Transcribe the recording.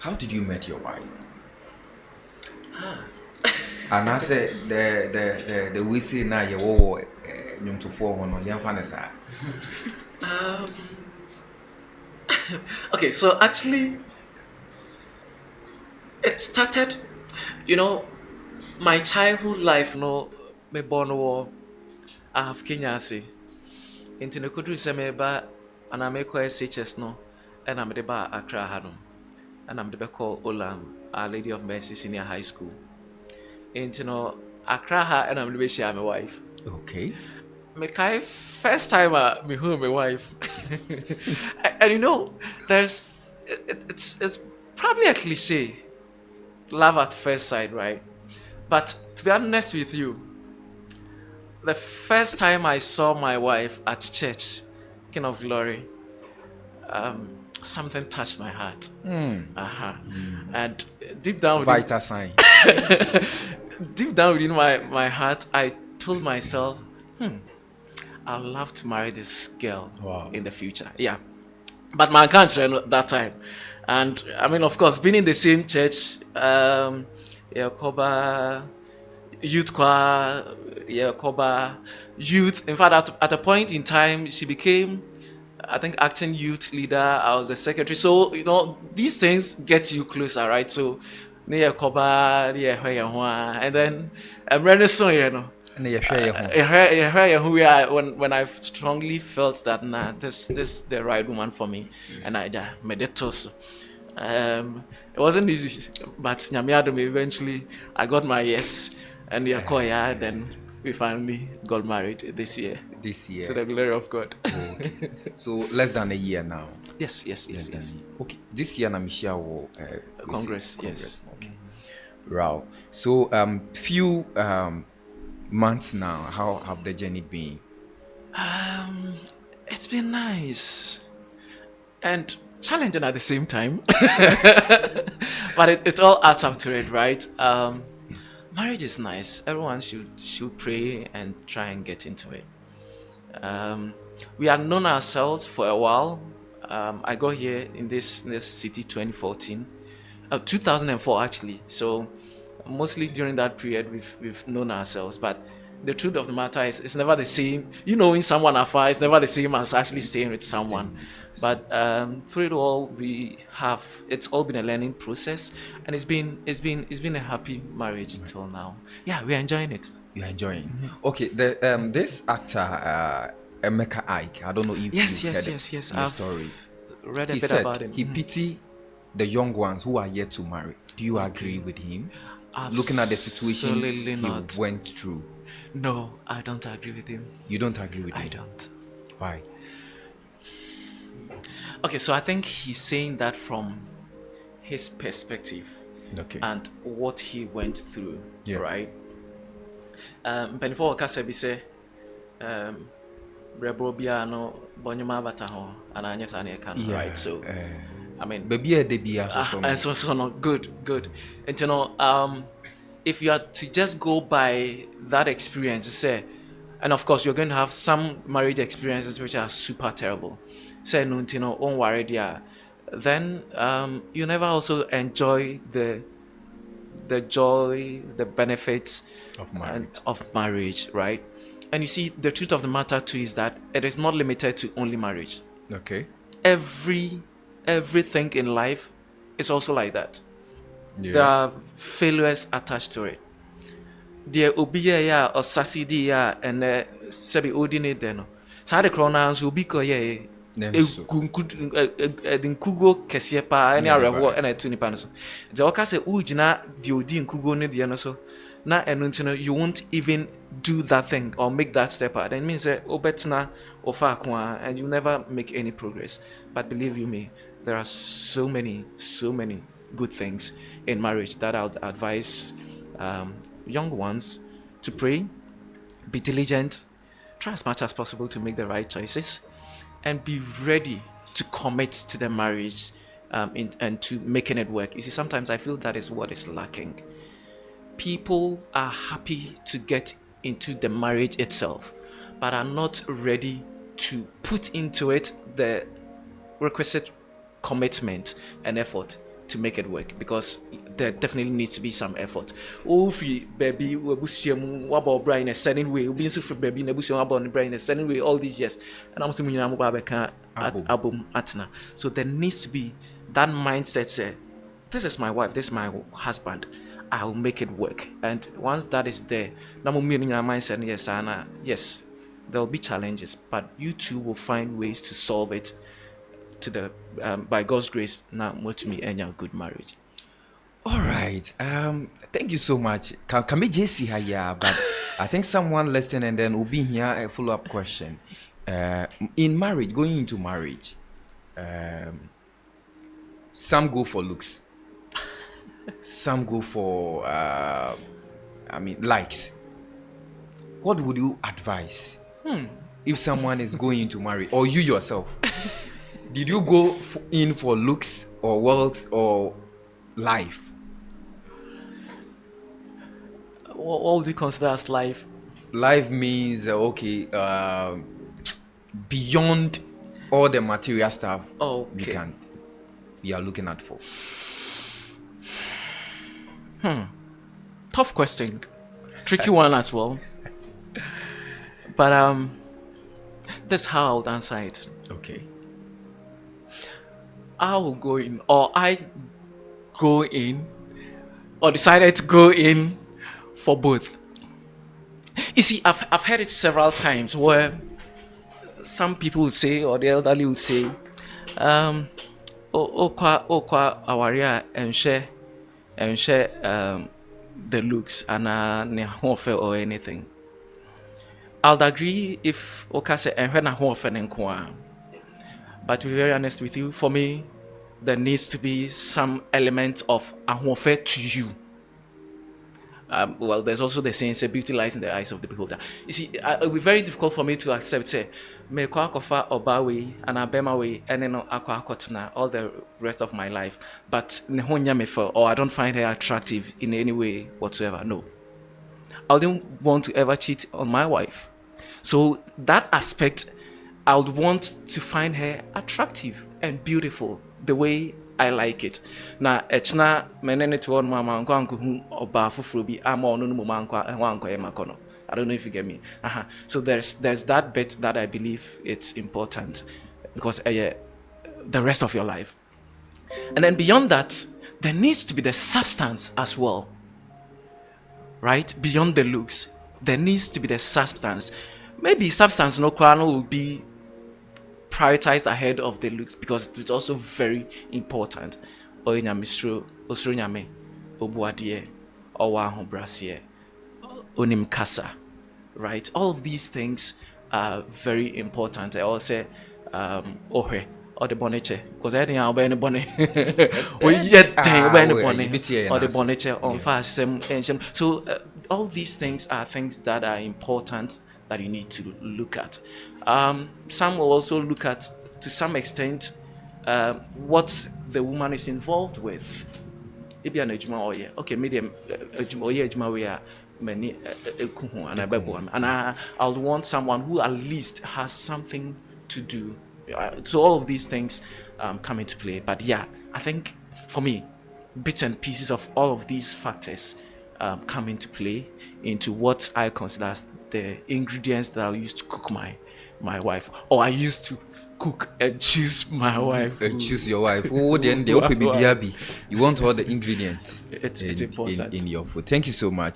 How did you meet your wife? And I said the we say now you wo nyum to for hono yemfa ne sa. Um, okay, so actually, it started, you know, my childhood life. No, me born war. I have Kenya say. Into the country say me ba, and I make SHS no, and I'm the ba Accra Hanum, and I'm the be called Olam, Our Lady of Mercy Senior High School. Into no Accra ha, and I'm the be share my wife. Okay. Me kai first time me who my wife, and you know, there's it's probably a cliche, love at first sight, right? But to be honest with you, the first time I saw my wife at church, King of Glory, something touched my heart. Uh-huh. And deep down within, Vital sign. deep down within my heart, I told myself, I'd love to marry this girl Wow. in the future. Yeah. But my country at that time. And I mean, of course, being in the same church, yeah, Koba, youth choir, yeah, Koba, youth. In fact, at a point in time, she became, I think, acting youth leader. I was the secretary. So, you know, these things get you closer, right? So, yeah, Koba, yeah, and then I'm running so, you know. And you share your home. Who we are when I strongly felt that this is the right woman for me, and I made it also. It wasn't easy, but Nyamiadum eventually I got my yes, and yeah, then we finally got married this year. This year. To the glory of God. Okay. So less than a year now. yes. Okay. This year na Michelle will Congress, yes. Okay. Wow. So few months now, how have the journey been? It's been nice and challenging at the same time, but it all adds up to it, right? Marriage is nice. Everyone should pray and try and get into it. We had known ourselves for a while. I got here in this city 2014, 2004 actually. So mostly during that period we've known ourselves. But the truth of the matter is, it's never the same. You knowing someone afar, it's never the same as actually staying with someone. But through it all, it's all been a learning process, and it's been a happy marriage till now. Yeah, we're enjoying it. You're enjoying. Okay, the this actor Emeka Ike, I don't know if Yes. you heard Yes. the I've story. read a He bit said about him. he pity the young ones who are yet to marry. Do you agree with him? Looking at the situation Absolutely he not. went through. No, I don't agree with him. You don't agree with I him? don't. Why? Okay, so I think he's saying that from his perspective Okay. and what he went through, Yeah. right? Before Kasebi say, Rebro no bonyuma bata ho and I just can right. So I mean, baby a debi also and so no good. And you know, if you are to just go by that experience, say, and of course you're going to have some marriage experiences which are super terrible. Say no, you know, on worry there, then you never also enjoy the joy, the benefits of marriage, right? And you see, the truth of the matter too is that it is not limited to only marriage. Okay. Everything in life is also like that. Yeah. There are failures attached to it. There obiya ya or sasidi ya and sebi odine deno. Sa de krona so bi ko ye nkugo kese pa any arewo and etu nipa no so. Je oka se ujina di odi nkugo ne de no so. Na enu ntino you won't even do that thing or make that step out. That means that obetna ofa kwa and you never make any progress. But believe you me, there are so many good things in marriage that I would advise young ones to pray, be diligent, try as much as possible to make the right choices, and be ready to commit to the marriage and to making it work. You see, sometimes I feel that is what is lacking. People are happy to get into the marriage itself, but are not ready to put into it the requisite commitment and effort to make it work, because there definitely needs to be some effort. Oh, free baby, webusium, wabo brain a certain way, being so free baby, nebusium about brain a certain way all these years, and I'm assuming I'm album atna. So there needs to be that mindset. Say, this is my wife, this is my husband. I'll make it work. And once that is there, now meaning our mindset, yes, Anna, yes, there'll be challenges, but you two will find ways to solve it to the by God's grace. Now, much me and your good marriage. All right. Thank you so much. Can we just see here? But I think someone listening, and then will be here a follow-up question. In marriage, going into marriage, some go for looks. Some go for, likes. What would you advise if someone is going to marry, or you yourself? Did you go in for looks or wealth or life? What would you consider as life? Life means beyond all the material stuff we are looking at for. Tough question, tricky one as well. But that's how I would answer it. Okay. I will go in, or I go in, or decided to go in for both. You see, I've heard it several times where some people will say, or the elderly will say, awaria and share the looks and or anything. I'll agree if Okase and when I but to be very honest with you, for me, there needs to be some element of ahofe to you. Well, there's also the saying, say, beauty lies in the eyes of the beholder. You see, it will be very difficult for me to accept, say, me kwa kofa obawe and abema we and then akwa akotna all the rest of my life, but nehonya me for, or I don't find her attractive in any way whatsoever. No, I didn't want to ever cheat on my wife. So that aspect, I would want to find her attractive and beautiful the way I like it. Na echna menene to one mama nkwanku hu oba fufuro bi ama onu no mama nkwa enwa e makono. I don't know if you get me. So there's that bit that I believe it's important, because the rest of your life. And then beyond that, there needs to be the substance as well. Right? Beyond the looks, there needs to be the substance. Maybe substance no crown will be prioritized ahead of the looks, because it's also very important. Right? All of these things are very important. I also say or the boneche, because I think I'll be any bonnet or yet or the boneche on fast. So all these things are things that are important that you need to look at. Some will also look at, to some extent, what the woman is involved with. Maybe an ejuma okay, medium ejuma we are many and I'll want someone who at least has something to do. So all of these things come into play. But yeah, I think for me, bits and pieces of all of these factors come into play into what I consider as the ingredients that I used to cook my wife, or I used to cook and choose my wife. Choose your wife. Oh, then you want all the ingredients. It's important in your food. Thank you so much.